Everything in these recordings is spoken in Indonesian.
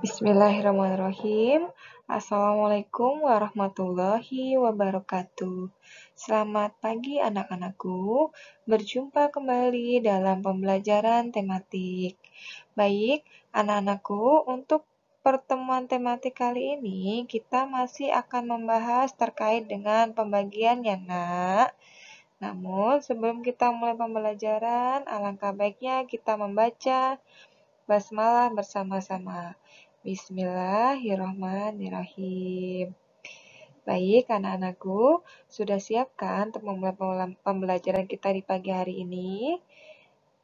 Bismillahirrahmanirrahim. Assalamualaikum warahmatullahi wabarakatuh. Selamat pagi anak-anakku. Berjumpa kembali dalam pembelajaran tematik. Baik, anak-anakku, untuk pertemuan tematik kali ini kita masih akan membahas terkait dengan pembagian ya, Nak. Namun, sebelum kita mulai pembelajaran, alangkah baiknya kita membaca basmalah bersama-sama. Bismillahirrahmanirrahim. Baik, anak-anakku, sudah siap kan untuk memulai pembelajaran kita di pagi hari ini?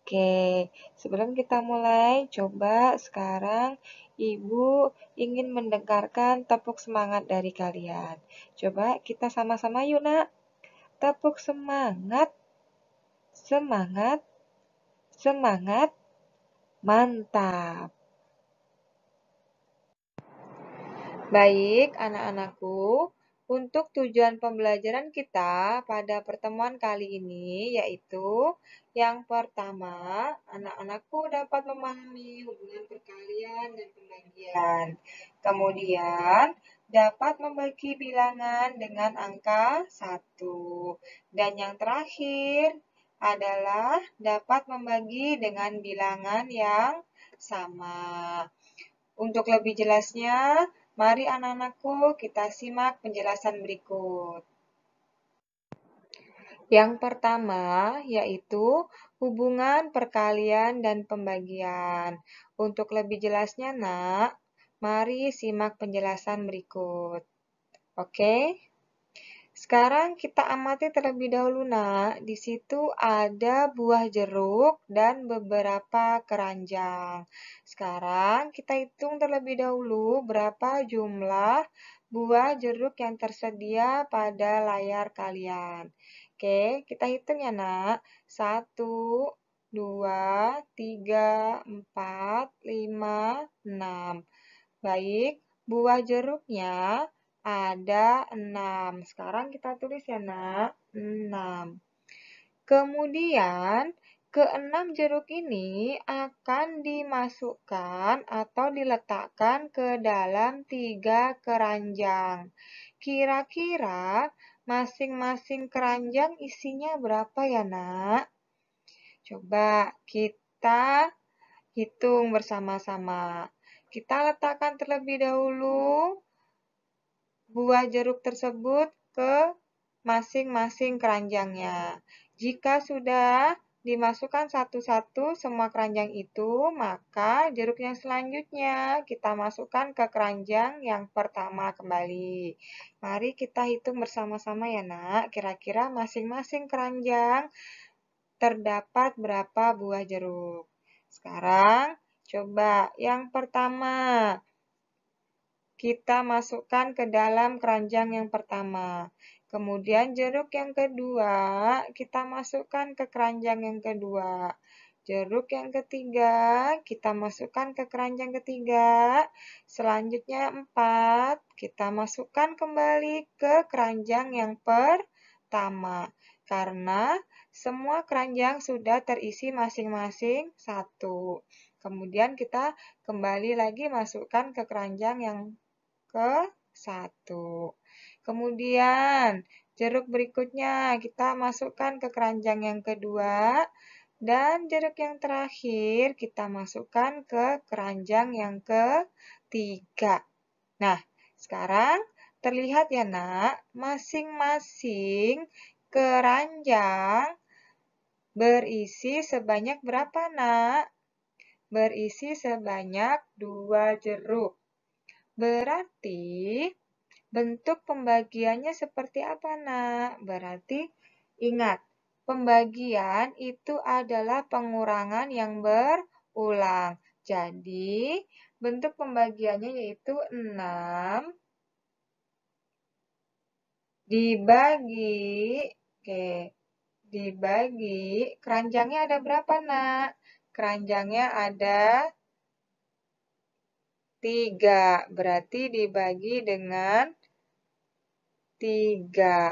Oke, sebelum kita mulai, coba sekarang Ibu ingin mendengarkan tepuk semangat dari kalian. Coba kita sama-sama yuk, Nak. Tepuk semangat, semangat, semangat, mantap. Baik, anak-anakku, untuk tujuan pembelajaran kita pada pertemuan kali ini yaitu yang pertama, anak-anakku dapat memahami hubungan perkalian dan pembagian. Kemudian, dapat membagi bilangan dengan angka 1. Dan yang terakhir adalah dapat membagi dengan bilangan yang sama. Untuk lebih jelasnya, mari anak-anakku kita simak penjelasan berikut. Yang pertama yaitu hubungan perkalian dan pembagian. Untuk lebih jelasnya, Nak, mari simak penjelasan berikut. Oke? Sekarang kita amati terlebih dahulu, Nak. Di situ ada buah jeruk dan beberapa keranjang. Sekarang kita hitung terlebih dahulu berapa jumlah buah jeruk yang tersedia pada layar kalian. Oke, kita hitung ya, Nak. 1, 2, 3, 4, 5, 6. Baik, buah jeruknya ada 6. Sekarang kita tulis ya, Nak. 6. Kemudian, ke-6 jeruk ini akan dimasukkan atau diletakkan ke dalam 3 keranjang. Kira-kira masing-masing keranjang isinya berapa ya, Nak? Coba kita hitung bersama-sama. Kita letakkan terlebih dahulu buah jeruk tersebut ke masing-masing keranjangnya. Jika sudah dimasukkan satu-satu semua keranjang itu, maka jeruk yang selanjutnya kita masukkan ke keranjang yang pertama kembali. Mari kita hitung bersama-sama ya, Nak. Kira-kira masing-masing keranjang terdapat berapa buah jeruk. Sekarang, coba yang pertama. Kita masukkan ke dalam keranjang yang pertama. Kemudian jeruk yang kedua, kita masukkan ke keranjang yang kedua. Jeruk yang ketiga, kita masukkan ke keranjang ketiga. Selanjutnya 4, kita masukkan kembali ke keranjang yang pertama. Karena semua keranjang sudah terisi masing-masing 1. Kemudian kita kembali lagi masukkan ke keranjang yang ke-1. Kemudian, jeruk berikutnya kita masukkan ke keranjang yang kedua. Dan jeruk yang terakhir kita masukkan ke keranjang yang ketiga. Nah, sekarang terlihat ya, Nak, masing-masing keranjang berisi sebanyak berapa, Nak? Berisi sebanyak 2 jeruk. Berarti bentuk pembagiannya seperti apa, Nak? Berarti ingat, pembagian itu adalah pengurangan yang berulang. Jadi, bentuk pembagiannya yaitu 6 dibagi, keranjangnya ada berapa, Nak? Keranjangnya ada 3, berarti dibagi dengan 3.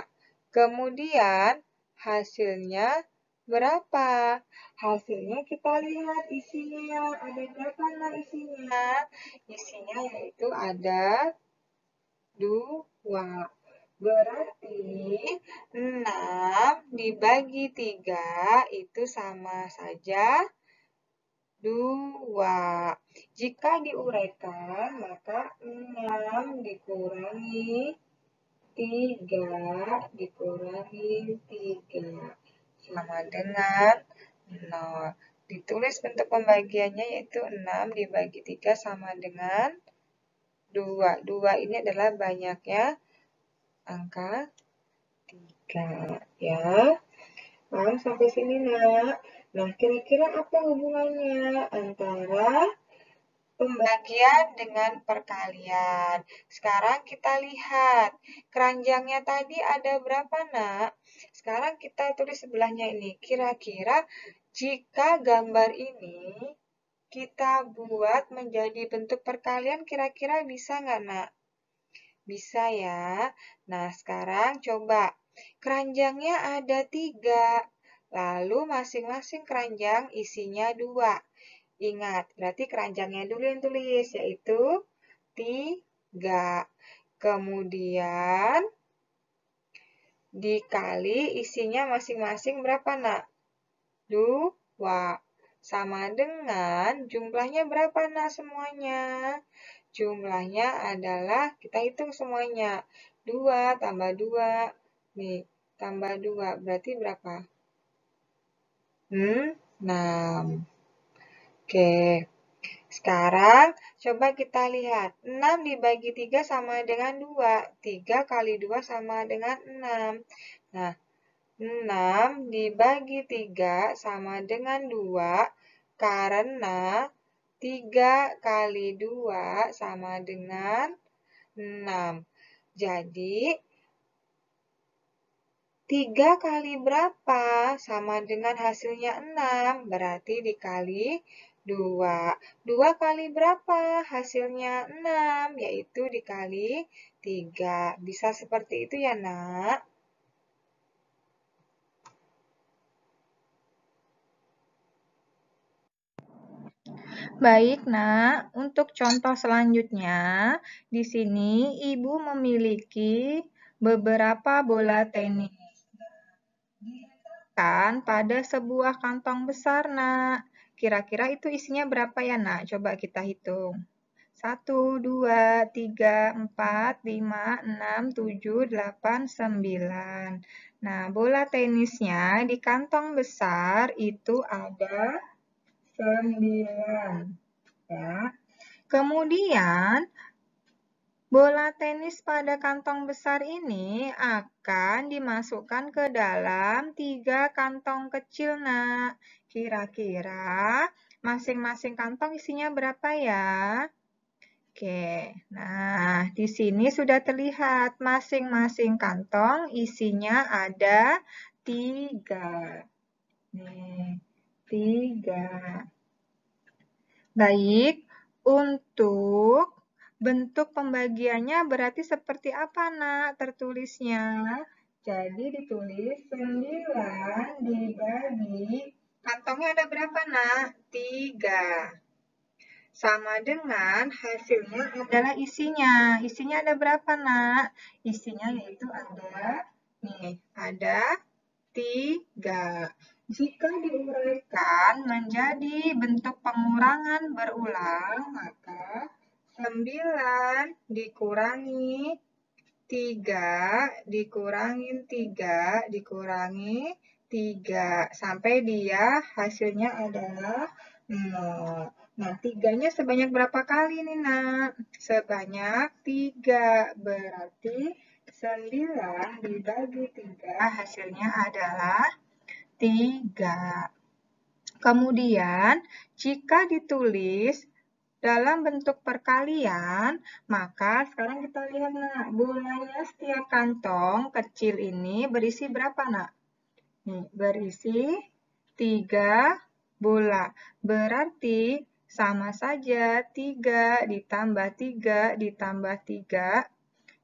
Kemudian hasilnya berapa? Hasilnya kita lihat isinya. Ada berapa nak isinya? Isinya yaitu ada 2. Berarti 6 dibagi 3 itu sama saja 2. Jika diuraikan, maka 6 dikurangi 3 dikurangi 3 sama dengan 0. Ditulis bentuk pembagiannya yaitu 6 dibagi 3 sama dengan 2. 2 ini adalah banyaknya angka 3. Ya, paham sampai sini nak? Nah, kira-kira apa hubungannya antara pembagian dengan perkalian? Sekarang kita lihat, keranjangnya tadi ada berapa nak? Sekarang kita tulis sebelahnya ini. Kira-kira jika gambar ini kita buat menjadi bentuk perkalian, kira-kira bisa nggak nak? Bisa ya. Nah, sekarang coba. Keranjangnya ada 3. Lalu masing-masing keranjang isinya 2. Ingat, berarti keranjangnya dulu yang tulis, yaitu 3. Kemudian dikali isinya masing-masing berapa nak? 2. Sama dengan jumlahnya berapa nak semuanya? Jumlahnya adalah, kita hitung semuanya. 2 tambah 2. Nih, tambah 2. Berarti berapa? 6. Oke. Sekarang, coba kita lihat. 6 dibagi 3 sama dengan 2. 3 kali 2 sama dengan 6. Nah, 6 dibagi 3 sama dengan 2 karena 3 kali 2 sama dengan 6. Jadi, 3 kali berapa? Sama dengan hasilnya 6. Berarti dikali 2. 2 kali berapa? Hasilnya 6. Yaitu dikali 3. Bisa seperti itu ya nak? Baik, Nak. Untuk contoh selanjutnya, di sini Ibu memiliki beberapa bola tenis. Diletakkan pada sebuah kantong besar, Nak. Kira-kira itu isinya berapa ya, Nak? Coba kita hitung. 1, 2, 3, 4, 5, 6, 7, 8, 9. Nah, bola tenisnya di kantong besar itu ada 9. Ya. Kemudian, bola tenis pada kantong besar ini akan dimasukkan ke dalam 3 kantong kecil, Nak. Kira-kira masing-masing kantong isinya berapa ya? Oke, nah di sini sudah terlihat masing-masing kantong isinya ada 3. Nih, 3. Baik, untuk bentuk pembagiannya berarti seperti apa, Nak, tertulisnya? Jadi ditulis 9 dibagi, kantongnya ada berapa, Nak? 3. Sama dengan hasilnya adalah isinya. Isinya ada berapa, Nak? Isinya yaitu ada 3. Jika diuraikan menjadi bentuk pengurangan berulang, maka 9 dikurangi 3 dikurangi 3 dikurangi 3 sampai dia hasilnya adalah 0. Nah, 3-nya sebanyak berapa kali nih, Nak? Sebanyak 3. Berarti 9 dibagi 3 hasilnya adalah 3. Kemudian, jika ditulis dalam bentuk perkalian, maka sekarang kita lihat, Nak, bolanya setiap kantong kecil ini berisi berapa, Nak? Nih, berisi 3 bola. Berarti sama saja 3 ditambah 3 ditambah 3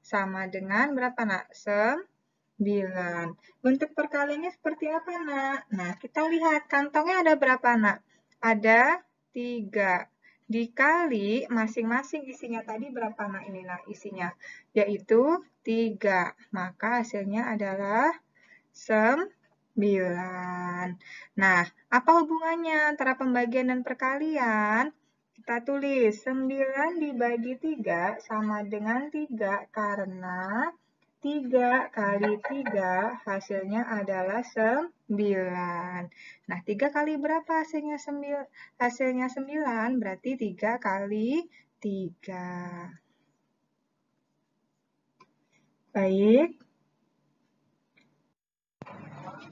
sama dengan berapa, Nak? Bentuk perkaliannya seperti apa, Nak? Nah, kita lihat kantongnya ada berapa, Nak? Ada 3. Dikali masing-masing isinya tadi berapa, Nak? Ini, Nak, isinya. Yaitu 3. Maka hasilnya adalah 9. Nah, apa hubungannya antara pembagian dan perkalian? Kita tulis 9 dibagi 3 sama dengan 3 karena 3 kali 3 hasilnya adalah 9. Nah, 3 kali berapa hasilnya 9? Hasilnya 9 berarti 3 kali 3. Baik.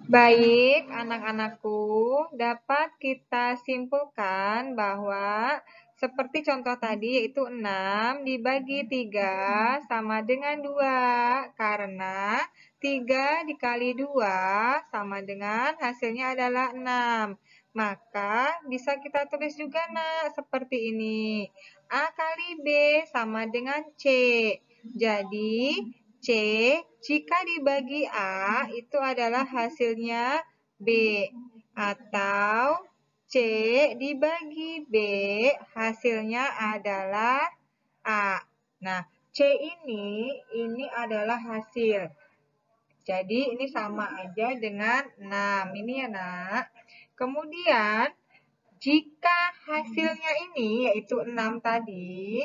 Baik, anak-anakku, dapat kita simpulkan bahwa seperti contoh tadi yaitu 6 dibagi 3 sama dengan 2 karena 3 dikali 2 sama dengan hasilnya adalah 6. Maka bisa kita tulis juga seperti ini. A kali B sama dengan C. Jadi C jika dibagi A itu adalah hasilnya B atau C dibagi B hasilnya adalah A. Nah, C ini adalah hasil. Jadi ini sama aja dengan 6. Ini ya, Nak. Kemudian jika hasilnya ini yaitu 6 tadi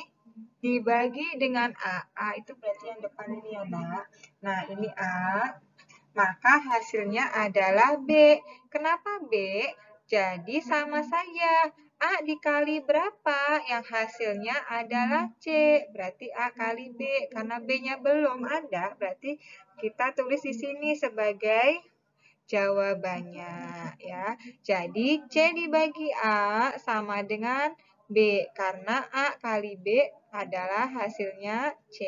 dibagi dengan A. A itu berarti yang depan ini ya, Nak. Nah, ini A. Maka hasilnya adalah B. Kenapa B? Jadi sama saja. A dikali berapa? Yang hasilnya adalah C. Berarti A kali B. Karena B-nya belum ada, berarti kita tulis di sini sebagai jawabannya ya. Jadi C dibagi A sama dengan B karena A kali B adalah hasilnya C.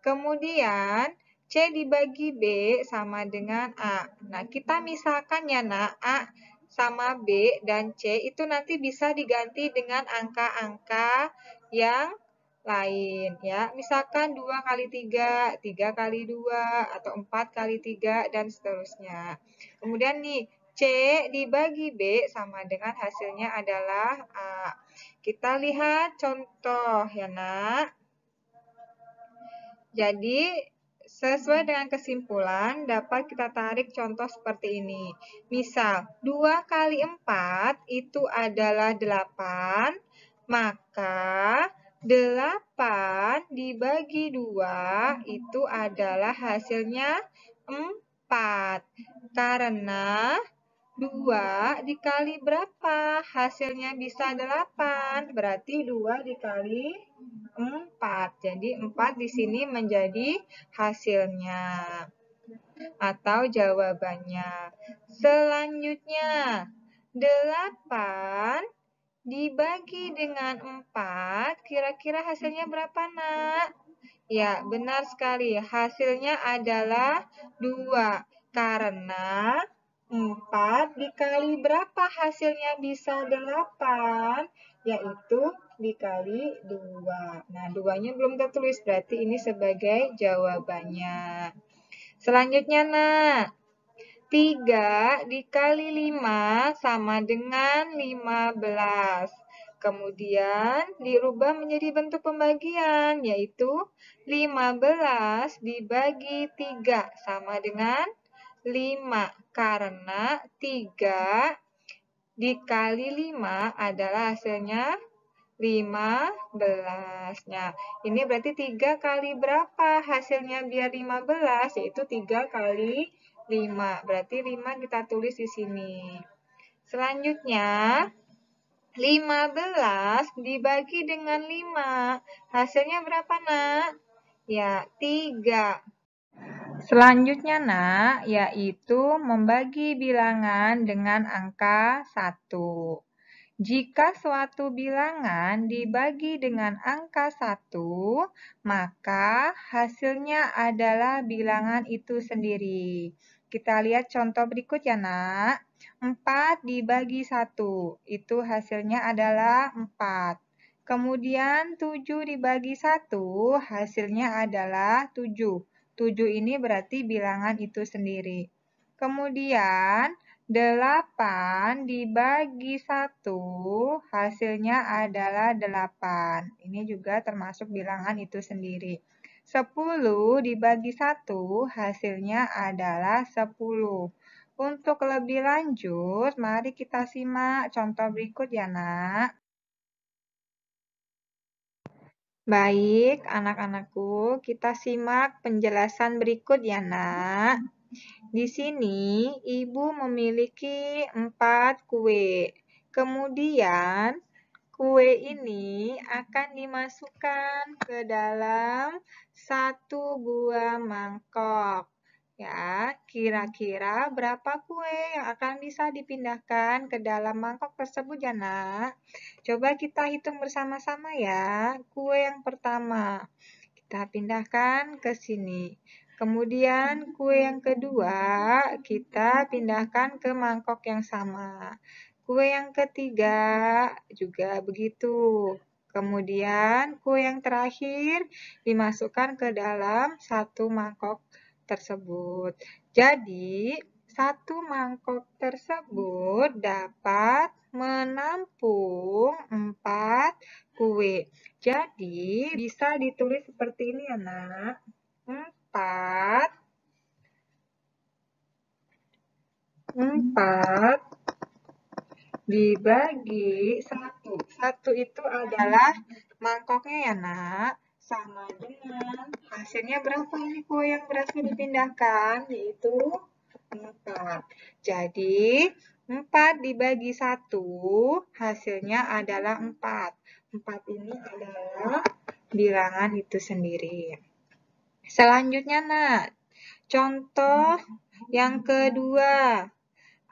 Kemudian C dibagi B sama dengan A. Nah, kita misalkan ya, Nak, A sama B dan C itu nanti bisa diganti dengan angka-angka yang lain ya. Misalkan 2 kali 3, 3 kali 2, atau 4 kali 3, dan seterusnya. Kemudian nih, C dibagi B sama dengan hasilnya adalah A. Kita lihat contoh ya, Nak. Jadi, sesuai dengan kesimpulan, dapat kita tarik contoh seperti ini. Misal, 2 kali 4 itu adalah 8, maka 8 dibagi 2 itu adalah hasilnya 4. Karena 2 dikali berapa? Hasilnya bisa 8. Berarti 2 dikali 4. Jadi 4 di sini menjadi hasilnya atau jawabannya. Selanjutnya, 8 dibagi dengan 4, kira-kira hasilnya berapa, Nak? Ya, benar sekali. Hasilnya adalah 2. Karena 4 dikali berapa hasilnya bisa 8? Yaitu dikali 2. Nah, 2-nya belum tertulis, berarti ini sebagai jawabannya. Selanjutnya, Nak. 3 dikali 5 sama dengan 15. Kemudian dirubah menjadi bentuk pembagian, yaitu 15 dibagi 3 sama dengan 5. Karena 3 dikali 5 adalah hasilnya 15. Nah, ini berarti 3 kali berapa hasilnya biar 15? Yaitu 3 kali 5. Berarti 5 kita tulis di sini. Selanjutnya, 15 dibagi dengan 5. Hasilnya berapa, Nak? Ya, 3. Selanjutnya, Nak, yaitu membagi bilangan dengan angka 1. Jika suatu bilangan dibagi dengan angka 1, maka hasilnya adalah bilangan itu sendiri. Kita lihat contoh berikut ya, Nak. 4 dibagi 1, itu hasilnya adalah 4. Kemudian 7 dibagi 1, hasilnya adalah 7. 7 ini berarti bilangan itu sendiri. Kemudian 8 dibagi 1 hasilnya adalah 8. Ini juga termasuk bilangan itu sendiri. 10 dibagi 1 hasilnya adalah 10. Untuk lebih lanjut, mari kita simak contoh berikut ya, Nak. Baik, anak-anakku, kita simak penjelasan berikut ya, Nak. Di sini, Ibu memiliki 4 kue. Kemudian, kue ini akan dimasukkan ke dalam 1 buah mangkok. Ya, kira-kira berapa kue yang akan bisa dipindahkan ke dalam mangkok tersebut ya, Nak? Coba kita hitung bersama-sama ya. Kue yang pertama, kita pindahkan ke sini. Kemudian kue yang kedua, kita pindahkan ke mangkok yang sama. Kue yang ketiga juga begitu. Kemudian kue yang terakhir dimasukkan ke dalam 1 mangkok tersebut. Jadi, 1 mangkok tersebut dapat menampung 4 kue. Jadi, bisa ditulis seperti ini ya, Nak. 4 dibagi 1. 1 itu adalah mangkoknya ya, Nak. Sama dengan hasilnya berapa ini kue yang berhasil dipindahkan, yaitu 4. Jadi, 4 dibagi 1 hasilnya adalah 4. 4 ini adalah bilangan itu sendiri. Selanjutnya, Nak. Contoh yang kedua.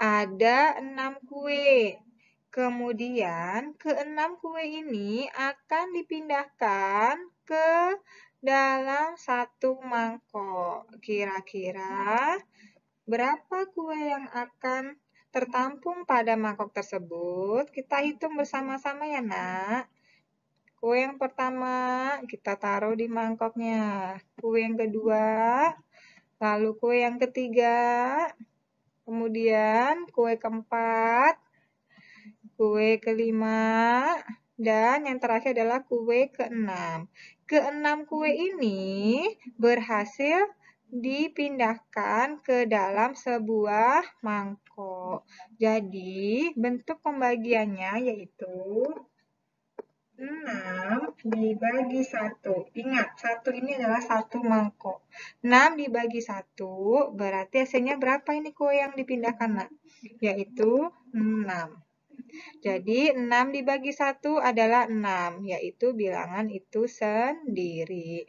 Ada 6 kue. Kemudian, ke-6 kue ini akan dipindahkan ke dalam 1 mangkok. Kira-kira berapa kue yang akan tertampung pada mangkok tersebut? Kita hitung bersama-sama ya, Nak. Kue yang pertama kita taruh di mangkoknya. Kue yang kedua, lalu kue yang ketiga, kemudian kue keempat, kue kelima, dan yang terakhir adalah kue keenam. Keenam kue ini berhasil dipindahkan ke dalam sebuah mangkok. Jadi, bentuk pembagiannya yaitu 6 dibagi 1. Ingat, 1 ini adalah 1 mangkok. 6 dibagi 1, berarti hasilnya berapa ini kue yang dipindahkan, Nak? Yaitu 6. Jadi, 6 dibagi 1 adalah 6, yaitu bilangan itu sendiri.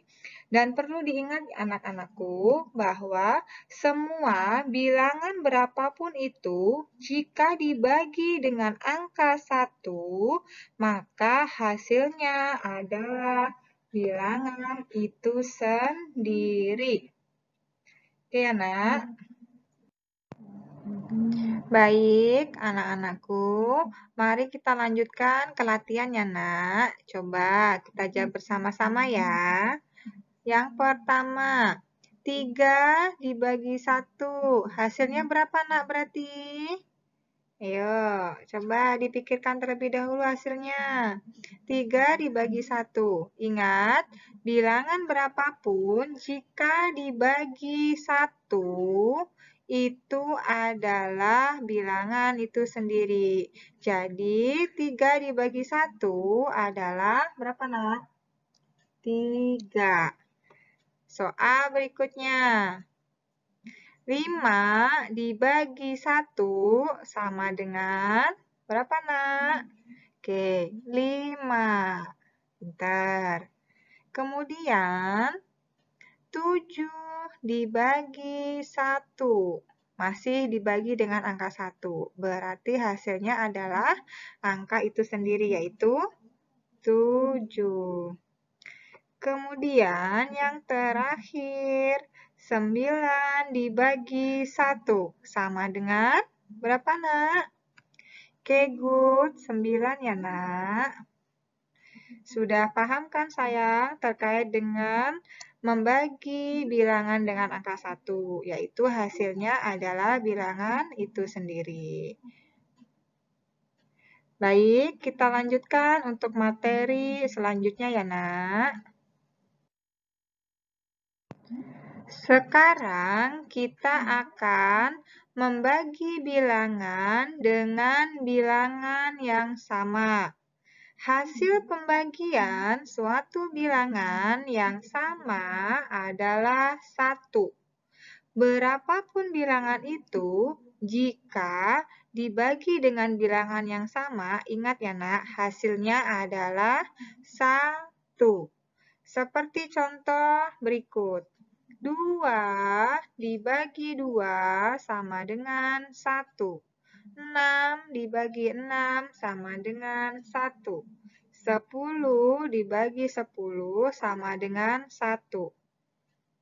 Dan perlu diingat anak-anakku bahwa semua bilangan berapapun itu, jika dibagi dengan angka 1, maka hasilnya adalah bilangan itu sendiri. Oke ya, Nak? Baik, anak-anakku. Mari kita lanjutkan ke latihan ya, Nak. Coba kita jawab bersama-sama ya. Yang pertama, 3 dibagi 1. Hasilnya berapa, Nak, berarti? Ayo, coba dipikirkan terlebih dahulu hasilnya. 3 dibagi 1. Ingat, bilangan berapapun jika dibagi 1, itu adalah bilangan itu sendiri. Jadi, 3 dibagi 1 adalah berapa, Nak? 3. Soal berikutnya. 5 dibagi 1 sama dengan berapa, Nak? Oke, 5. Bentar. Kemudian, 7 dibagi 1. Masih dibagi dengan angka 1. Berarti hasilnya adalah angka itu sendiri, yaitu 7. Kemudian yang terakhir, 9 dibagi 1 sama dengan berapa, Nak? Oke, good. 9 ya, Nak. Sudah paham kan sayang terkait dengan membagi bilangan dengan angka 1, yaitu hasilnya adalah bilangan itu sendiri. Baik, kita lanjutkan untuk materi selanjutnya ya, Nak. Sekarang kita akan membagi bilangan dengan bilangan yang sama. Hasil pembagian suatu bilangan yang sama adalah 1. Berapapun bilangan itu, jika dibagi dengan bilangan yang sama, ingat ya nak, hasilnya adalah 1. Seperti contoh berikut. 2 dibagi 2 sama dengan 1. 6 dibagi 6 sama dengan 1. 10 dibagi 10 sama dengan 1.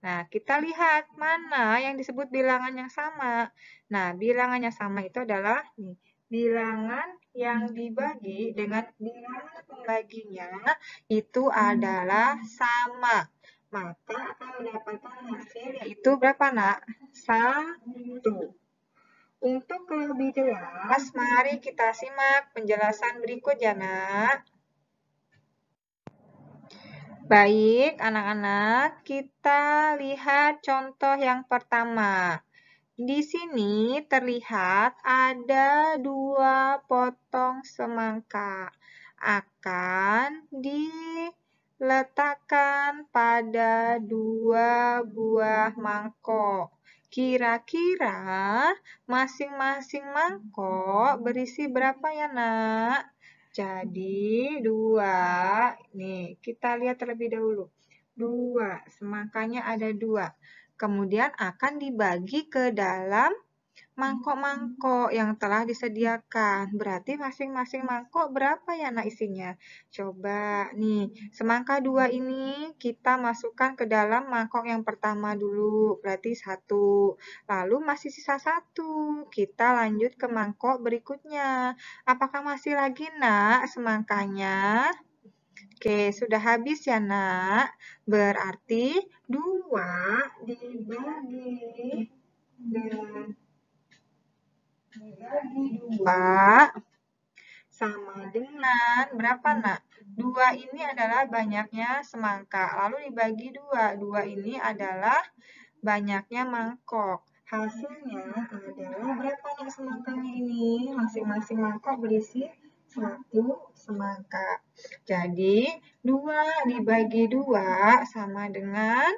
Nah, kita lihat mana yang disebut bilangan yang sama. Nah, bilangan yang sama itu adalah bilangan yang dibagi dengan bilangan pembaginya itu adalah sama. Maka akan mendapatkan hasil yaitu berapa, Nak? 1. Untuk lebih jelas, mari kita simak penjelasan berikut ya, Nak. Baik, anak-anak, kita lihat contoh yang pertama. Di sini terlihat ada 2 potong semangka. Akan diletakkan pada 2 buah mangkok. Kira-kira masing-masing mangkok berisi berapa ya, Nak? Jadi 2. Nih, kita lihat terlebih dahulu. 2, semangkanya ada 2. Kemudian akan dibagi ke dalam mangkok-mangkok yang telah disediakan. Berarti masing-masing mangkok berapa ya nak isinya? Coba nih, semangka 2 ini kita masukkan ke dalam mangkok yang pertama dulu. Berarti 1. Lalu masih sisa 1. Kita lanjut ke mangkok berikutnya. Apakah masih lagi nak semangkanya? Oke, sudah habis ya nak. Berarti 2 dibagi dengan dibagi 2 sama dengan berapa nak? 2 ini adalah banyaknya semangka. Lalu dibagi 2. 2 ini adalah banyaknya mangkok. Hasilnya adalah berapa nih semangkanya ini? Masing-masing mangkok berisi 1 semangka. Jadi 2 dibagi 2 sama dengan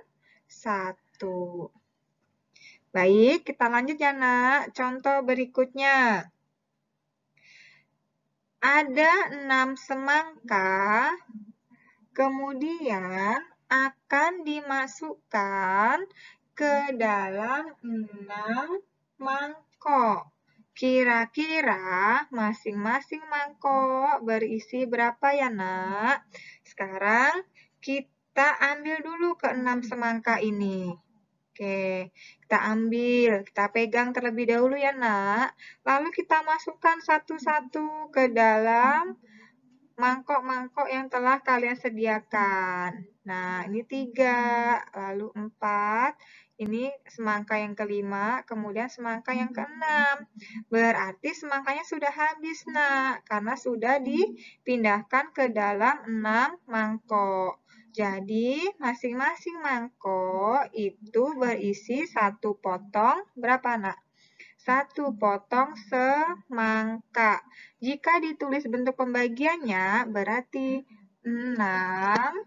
1. Baik, kita lanjut ya nak. Contoh berikutnya. Ada 6 semangka, kemudian akan dimasukkan ke dalam 6 mangkok. Kira-kira masing-masing mangkok berisi berapa ya nak? Sekarang kita ambil dulu ke 6 semangka ini. Oke, kita ambil, kita pegang terlebih dahulu ya nak. Lalu kita masukkan satu-satu ke dalam mangkok-mangkok yang telah kalian sediakan. Nah, ini 3, lalu 4, ini semangka yang kelima, kemudian semangka yang keenam. Berarti semangkanya sudah habis, nak, karena sudah dipindahkan ke dalam 6 mangkok. Jadi, masing-masing mangkok itu berisi 1 potong, berapa, nak? 1 potong semangka. Jika ditulis bentuk pembagiannya, berarti 6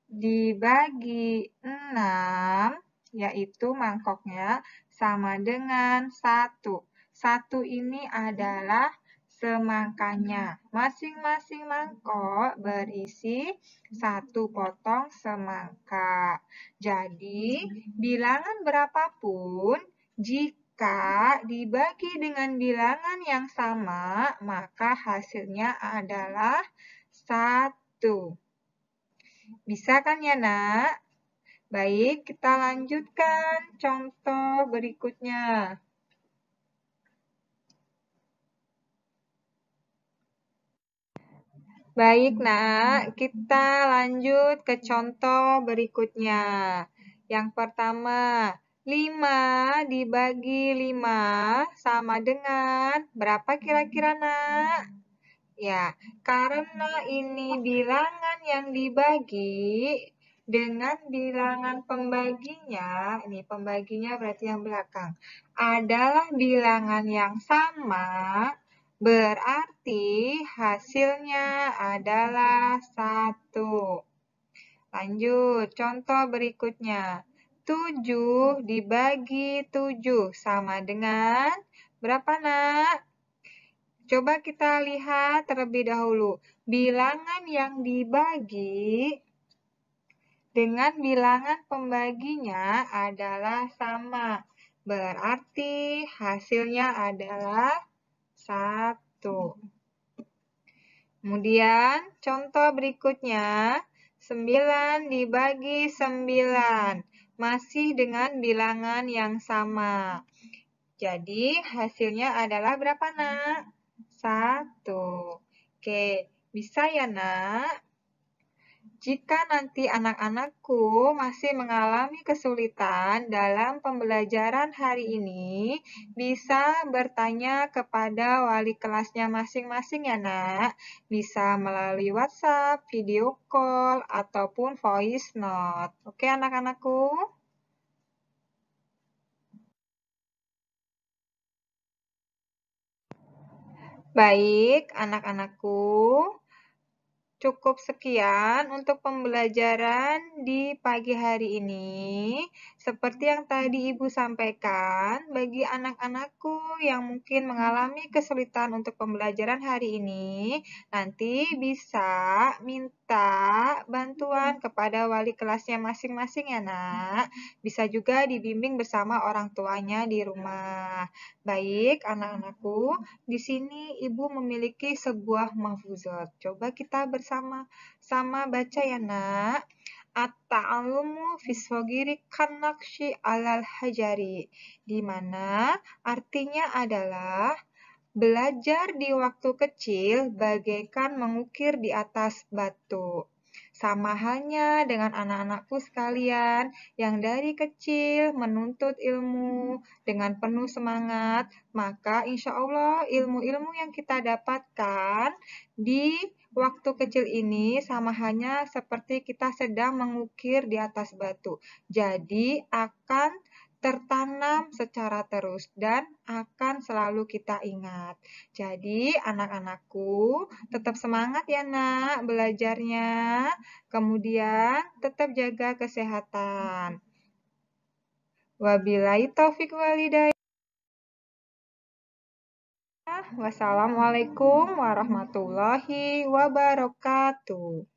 dibagi 6, yaitu mangkoknya, sama dengan 1. 1 ini adalah semangkanya. Masing-masing mangkok berisi 1 potong semangka. Jadi, bilangan berapapun, jika dibagi dengan bilangan yang sama, maka hasilnya adalah 1. Bisa kan ya, nak? Baik, kita lanjutkan contoh berikutnya. Baik, Nak. Kita lanjut ke contoh berikutnya. Yang pertama, 5 dibagi 5 sama dengan berapa kira-kira, Nak? Ya, karena ini bilangan yang dibagi dengan bilangan pembaginya, ini pembaginya berarti yang belakang, adalah bilangan yang sama, berarti hasilnya adalah 1. Lanjut, contoh berikutnya. 7 dibagi 7 sama dengan berapa, Nak? Coba kita lihat terlebih dahulu. Bilangan yang dibagi dengan bilangan pembaginya adalah sama. Berarti hasilnya adalah 1. Kemudian contoh berikutnya. 9 dibagi 9. Masih dengan bilangan yang sama. Jadi hasilnya adalah berapa, Nak? 1. Oke, bisa ya, Nak? Jika nanti anak-anakku masih mengalami kesulitan dalam pembelajaran hari ini, bisa bertanya kepada wali kelasnya masing-masing ya, Nak. Bisa melalui WhatsApp, video call, ataupun voice note. Oke, anak-anakku? Baik, anak-anakku. Cukup sekian untuk pembelajaran di pagi hari ini. Seperti yang tadi Ibu sampaikan, bagi anak-anakku yang mungkin mengalami kesulitan untuk pembelajaran hari ini, nanti bisa minta bantuan kepada wali kelasnya masing-masing ya, Nak. Bisa juga dibimbing bersama orang tuanya di rumah. Baik, anak-anakku, di sini Ibu memiliki sebuah mahfuzat. Coba kita bersama-sama baca ya, Nak. At-ta'allumu fisogiri kanakshi alal hajari. Di mana artinya adalah belajar di waktu kecil bagaikan mengukir di atas batu. Sama halnya dengan anak-anakku sekalian yang dari kecil menuntut ilmu dengan penuh semangat, maka insya Allah ilmu-ilmu yang kita dapatkan di waktu kecil ini sama halnya seperti kita sedang mengukir di atas batu. Jadi akan tertanam secara terus dan akan selalu kita ingat. Jadi anak-anakku tetap semangat ya, Nak, belajarnya. Kemudian tetap jaga kesehatan. Wabillahi taufik walhidayah. Wassalamualaikum warahmatullahi wabarakatuh.